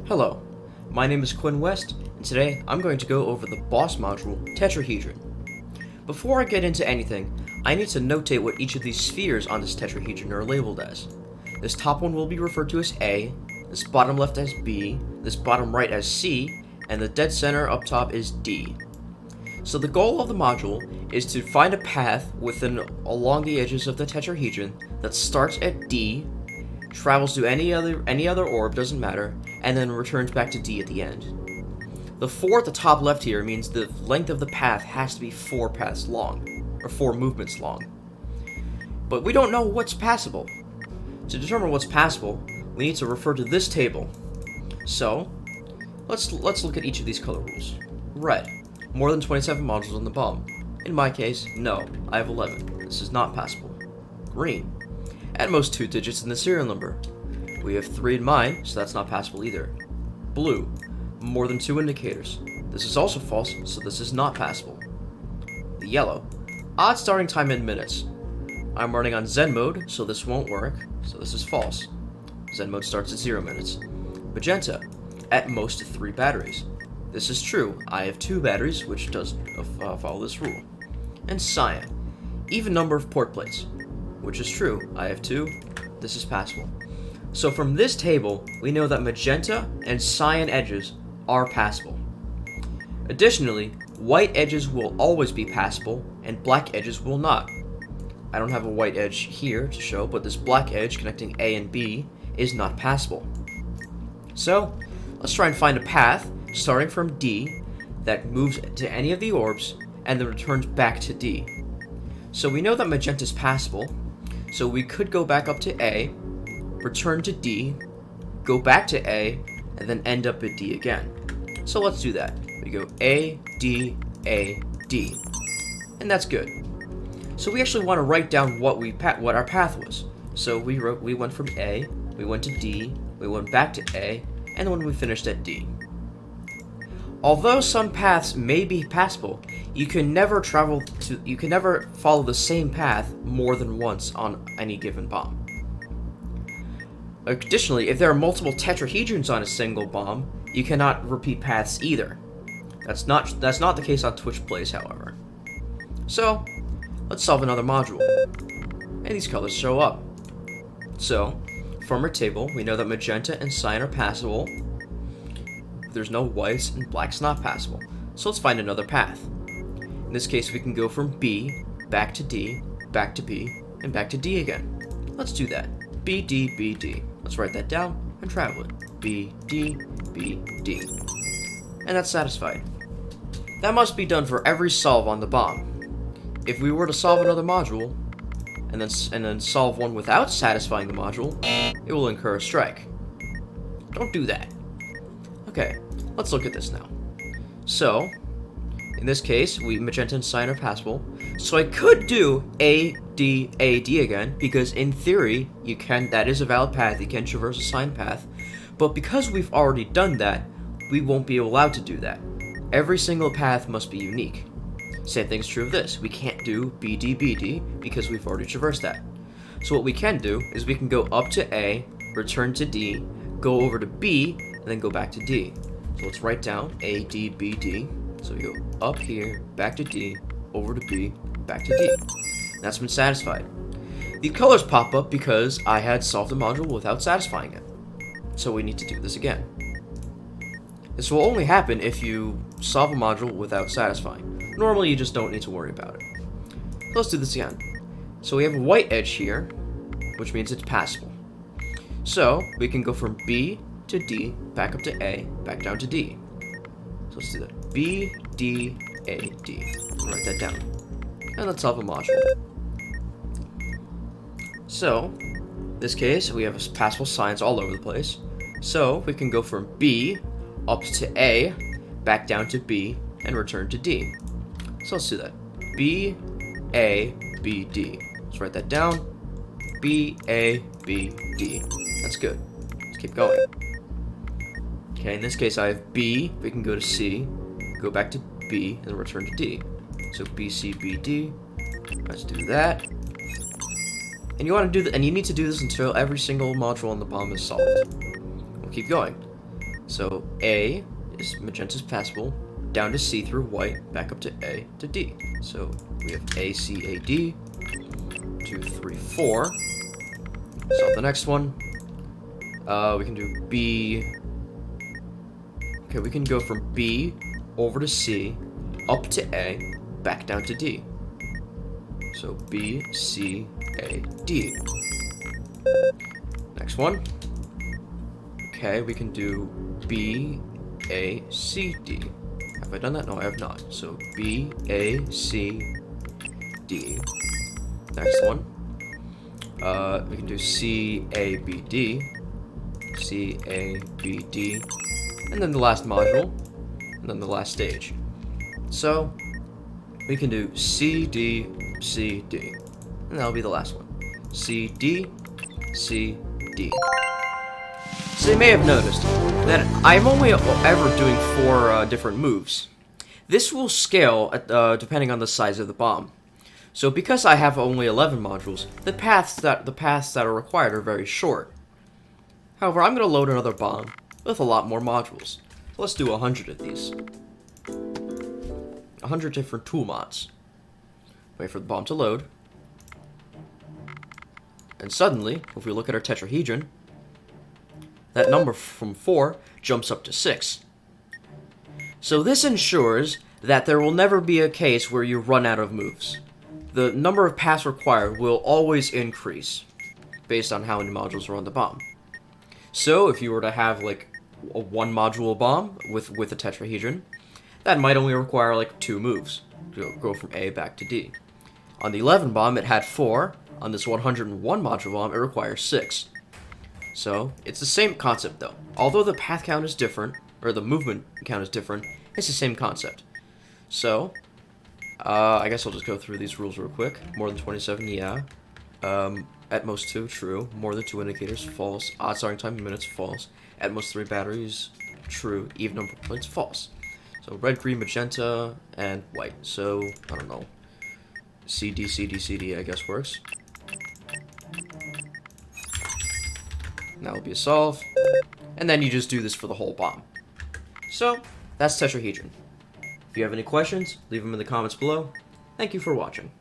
Hello, my name is Quinn West, and today I'm going to go over the boss module, Tetrahedron. Before I get into anything, I need to notate what each of these spheres on this tetrahedron are labeled as. This top one will be referred to as A, this bottom left as B, this bottom right as C, and the dead center up top is D. So the goal of the module is to find a path along the edges of the tetrahedron that starts at D, travels to any other orb, doesn't matter, and then returns back to D at the end. The 4 at the top left here means the length of the path has to be 4 paths long, or 4 movements long. But we don't know what's passable. To determine what's passable, we need to refer to this table. So, let's look at each of these color rules. Red, more than 27 modules on the bomb. In my case, no, I have 11. This is not passable. Green, at most 2 digits in the serial number. We have 3 in mine, so that's not passable either. Blue, more than 2 indicators. This is also false, so this is not passable. The yellow, odd starting time in minutes. I'm running on Zen mode, so this won't work, so this is false. Zen mode starts at 0 minutes. Magenta, at most 3 batteries. This is true, I have 2 batteries, which does follow this rule. And cyan, even number of port plates, which is true, I have 2, this is passable. So from this table, we know that magenta and cyan edges are passable. Additionally, white edges will always be passable, and black edges will not. I don't have a white edge here to show, but this black edge connecting A and B is not passable. So, let's try and find a path starting from D that moves to any of the orbs and then returns back to D. So we know that magenta is passable, so we could go back up to A, return to D, go back to A, and then end up at D again. So let's do that. We go A, D, D. And that's good. So we actually want to write down what our path was. So we went from A, we went to D, we went back to A, and then we finished at D. Although some paths may be passable, you can never follow the same path more than once on any given bomb. Additionally, if there are multiple tetrahedrons on a single bomb, you cannot repeat paths either. That's not the case on Twitch Plays, however. So, let's solve another module. And these colors show up. So, from our table, we know that magenta and cyan are passable. There's no whites, and black's not passable. So let's find another path. In this case, we can go from B, back to D, back to B, and back to D again. Let's do that. B, D, B, D. Let's write that down and travel it. B, D, B, D. And that's satisfied. That must be done for every solve on the bomb. If we were to solve another module, and then solve one without satisfying the module, it will incur a strike. Don't do that. Okay, let's look at this now. So, in this case, magenta and cyan are passable. So I could do A, D again, because in theory, that is a valid path, you can traverse a cyan path. But because we've already done that, we won't be allowed to do that. Every single path must be unique. Same thing is true of this. We can't do BD because we've already traversed that. So what we can do is we can go up to A, return to D, go over to B, and then go back to D. So let's write down A, D, B, D. So we go up here, back to D, over to B, back to D. That's been satisfied. The colors pop up because I had solved the module without satisfying it. So we need to do this again. This will only happen if you solve a module without satisfying. Normally you just don't need to worry about it. Let's do this again. So we have a white edge here, which means it's passable. So we can go from B to D, back up to A, back down to D. So let's do that. B, D, A, D. Write that down. And let's solve a module. So, in this case, we have passable signs all over the place. So we can go from B up to A, back down to B, and return to D. So let's do that. B, A, B, D. Let's write that down. B, A, B, D. That's good. Let's keep going. Okay, in this case I have B, we can go to C, go back to B, and then return to D. So B, C, B, D. Let's do that. And you want to do and you need to do this until every single module on the bomb is solved. keep going. So A is magenta's passable, down to C through white, back up to A to D. So we have A, C, A, D, 2, 3, 4. So the next one, we can do B. Okay, we can go from B over to C, up to A, back down to D. So B, C, A, D. Next one. Okay, we can do B, A, C, D. Have I done that? No, I have not. So B, A, C, D. Next one. We can do C, A, B, D. C, A, B, D. And then the last module. And then the last stage. So we can do C, D, C, D. And that'll be the last one. C, D, C, D. So you may have noticed that I'm only ever doing 4 different moves. This will scale depending on the size of the bomb. So because I have only 11 modules, the paths that are required are very short. However, I'm going to load another bomb with a lot more modules. Let's do 100 of these. 100 different tool mods. Wait for the bomb to load. And suddenly, if we look at our tetrahedron, that number from 4 jumps up to 6. So this ensures that there will never be a case where you run out of moves. The number of paths required will always increase based on how many modules are on the bomb. So if you were to have like a 1 module bomb with a tetrahedron, that might only require like 2 moves to go from A back to D. On the 11 bomb, it had 4. On this 101 module bomb, it requires 6. So, it's the same concept though. Although the path count is different, or the movement count is different, it's the same concept. So, I guess I'll just go through these rules real quick. More than 27, yeah. At most 2, true. More than 2 indicators, false. Odd starting time in minutes, false. At most 3 batteries, true. Even number of points, false. So, red, green, magenta, and white. So, I don't know. C, D, C, D, C, D, I guess works. That will be a solve. And then you just do this for the whole bomb. So, that's tetrahedron. If you have any questions, leave them in the comments below. Thank you for watching.